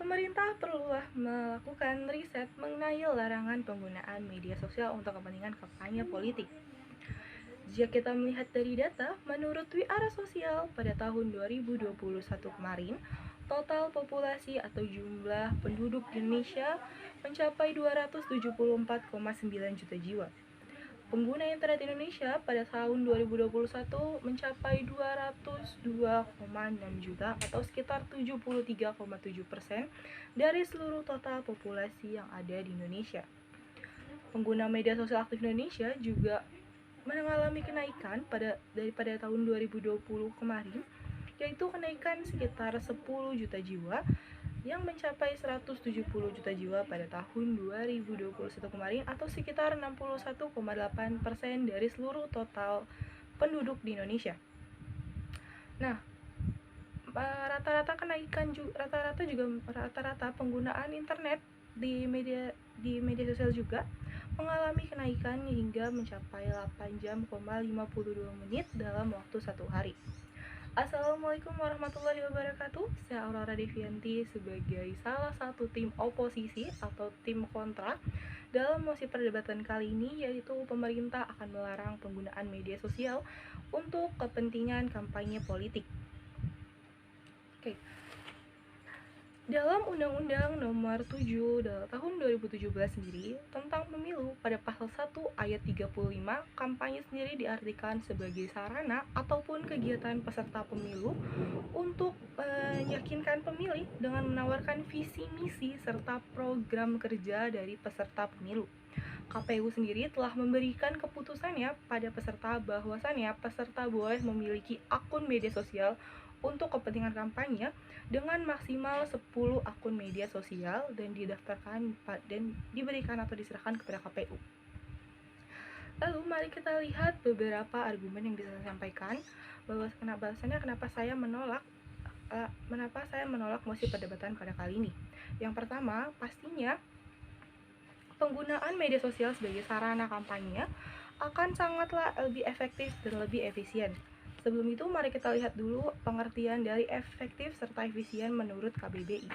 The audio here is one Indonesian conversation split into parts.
Pemerintah perlulah melakukan riset mengenai larangan penggunaan media sosial untuk kepentingan kampanye politik. Jika kita melihat dari data, menurut WIARA Sosial pada tahun 2021 kemarin, total populasi atau jumlah penduduk di Indonesia mencapai 274,9 juta jiwa. Pengguna internet Indonesia pada tahun 2021 mencapai 202,6 juta atau sekitar 73,7% dari seluruh total populasi yang ada di Indonesia. Pengguna media sosial aktif Indonesia juga mengalami kenaikan daripada tahun 2020 kemarin, yaitu kenaikan sekitar 10 juta jiwa yang mencapai 170 juta jiwa pada tahun 2021 kemarin atau sekitar 61,8% dari seluruh total penduduk di Indonesia. Nah, rata-rata penggunaan internet di media sosial juga mengalami kenaikan hingga mencapai 8 jam,52 menit dalam waktu satu hari. Assalamualaikum warahmatullahi wabarakatuh. Saya Aurora Devianti sebagai salah satu tim oposisi atau tim kontra dalam mosi perdebatan kali ini, yaitu pemerintah akan melarang penggunaan media sosial untuk kepentingan kampanye politik. Oke. Dalam Undang-Undang Nomor 7 tahun 2017 sendiri tentang pemilu, pada pasal 1 ayat 35, kampanye sendiri diartikan sebagai sarana ataupun kegiatan peserta pemilu untuk meyakinkan pemilih dengan menawarkan visi misi serta program kerja dari peserta pemilu. KPU sendiri telah memberikan keputusannya pada peserta bahwasannya peserta boleh memiliki akun media sosial untuk kepentingan kampanye dengan maksimal 10 akun media sosial dan didaftarkan dan diberikan atau diserahkan kepada KPU. Lalu mari kita lihat beberapa argumen yang bisa saya sampaikan kenapa saya menolak mosi perdebatan pada kali ini. Yang pertama, pastinya penggunaan media sosial sebagai sarana kampanye akan sangatlah lebih efektif dan lebih efisien. Sebelum itu, mari kita lihat dulu pengertian dari efektif serta efisien menurut KBBI.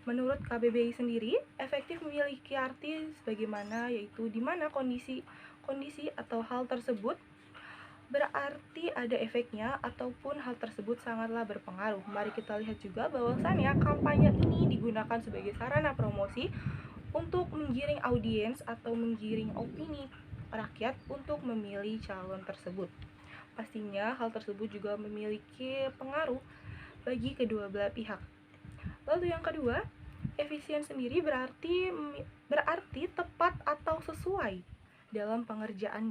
Menurut KBBI sendiri, efektif memiliki arti sebagaimana, yaitu di mana kondisi atau hal tersebut berarti ada efeknya ataupun hal tersebut sangatlah berpengaruh. Mari kita lihat juga bahwasannya kampanye ini digunakan sebagai sarana promosi untuk menggiring audiens atau menggiring opini rakyat untuk memilih calon tersebut. Pastinya hal tersebut juga memiliki pengaruh bagi kedua belah pihak. Lalu yang kedua, efisien sendiri berarti tepat atau sesuai dalam pengerjaan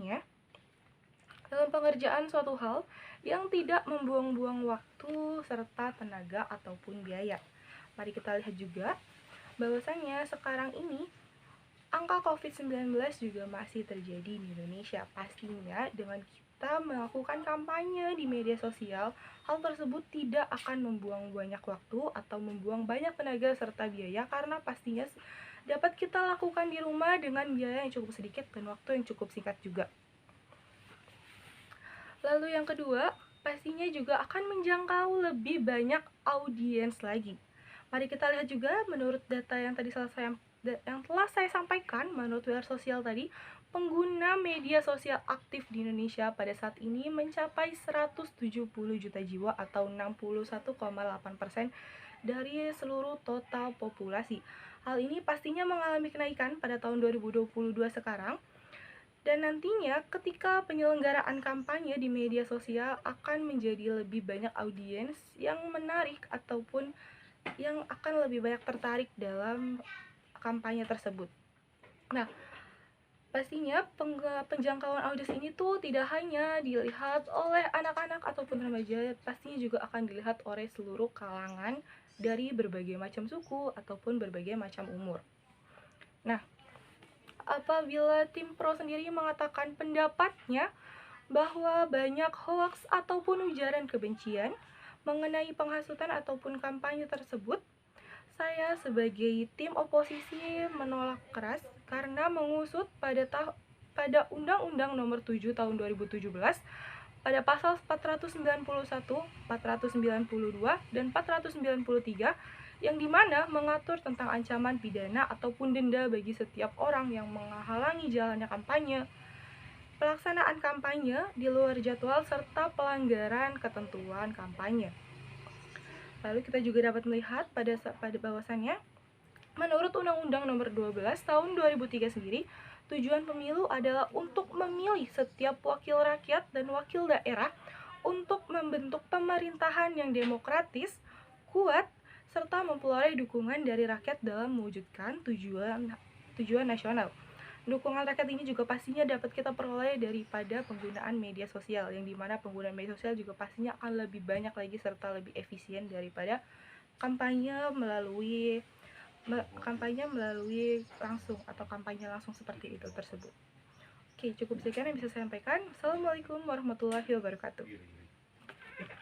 suatu hal yang tidak membuang-buang waktu serta tenaga ataupun biaya. Mari kita lihat juga bahwasannya sekarang ini angka COVID-19 juga masih terjadi di Indonesia. Pastinya dengan kita melakukan kampanye di media sosial, hal tersebut tidak akan membuang banyak waktu atau membuang banyak tenaga serta biaya, karena pastinya dapat kita lakukan di rumah dengan biaya yang cukup sedikit dan waktu yang cukup singkat juga. Lalu yang kedua, pastinya juga akan menjangkau lebih banyak audiens lagi. Mari kita lihat juga menurut data yang telah saya sampaikan menurut WIARA Sosial tadi, pengguna media sosial aktif di Indonesia pada saat ini mencapai 170 juta jiwa atau 61,8% dari seluruh total populasi. Hal ini pastinya mengalami kenaikan pada tahun 2022 sekarang. Dan nantinya ketika penyelenggaraan kampanye di media sosial akan menjadi lebih banyak audiens yang menarik ataupun yang akan lebih banyak tertarik dalam kampanye tersebut. Nah, pastinya penjangkauan audiens ini tuh tidak hanya dilihat oleh anak-anak ataupun remaja, pastinya juga akan dilihat oleh seluruh kalangan dari berbagai macam suku ataupun berbagai macam umur. Nah, apabila tim pro sendiri mengatakan pendapatnya bahwa banyak hoaks ataupun ujaran kebencian mengenai penghasutan ataupun kampanye tersebut, saya sebagai tim oposisi menolak keras karena mengusut pada Undang-Undang Nomor 7 Tahun 2017 pada pasal 491, 492, dan 493 yang dimana mengatur tentang ancaman pidana ataupun denda bagi setiap orang yang menghalangi jalannya kampanye, pelaksanaan kampanye di luar jadwal, serta pelanggaran ketentuan kampanye. Lalu kita juga dapat melihat pada bahwasannya menurut Undang-Undang Nomor 12 Tahun 2003 sendiri, tujuan pemilu adalah untuk memilih setiap wakil rakyat dan wakil daerah untuk membentuk pemerintahan yang demokratis, kuat, serta memperoleh dukungan dari rakyat dalam mewujudkan tujuan nasional. Dukungan rakyat ini juga pastinya dapat kita peroleh daripada penggunaan media sosial, yang dimana penggunaan media sosial juga pastinya akan lebih banyak lagi serta lebih efisien daripada kampanye melalui langsung atau kampanye langsung seperti itu tersebut. Oke, cukup sekian yang bisa saya sampaikan. Assalamualaikum warahmatullahi wabarakatuh.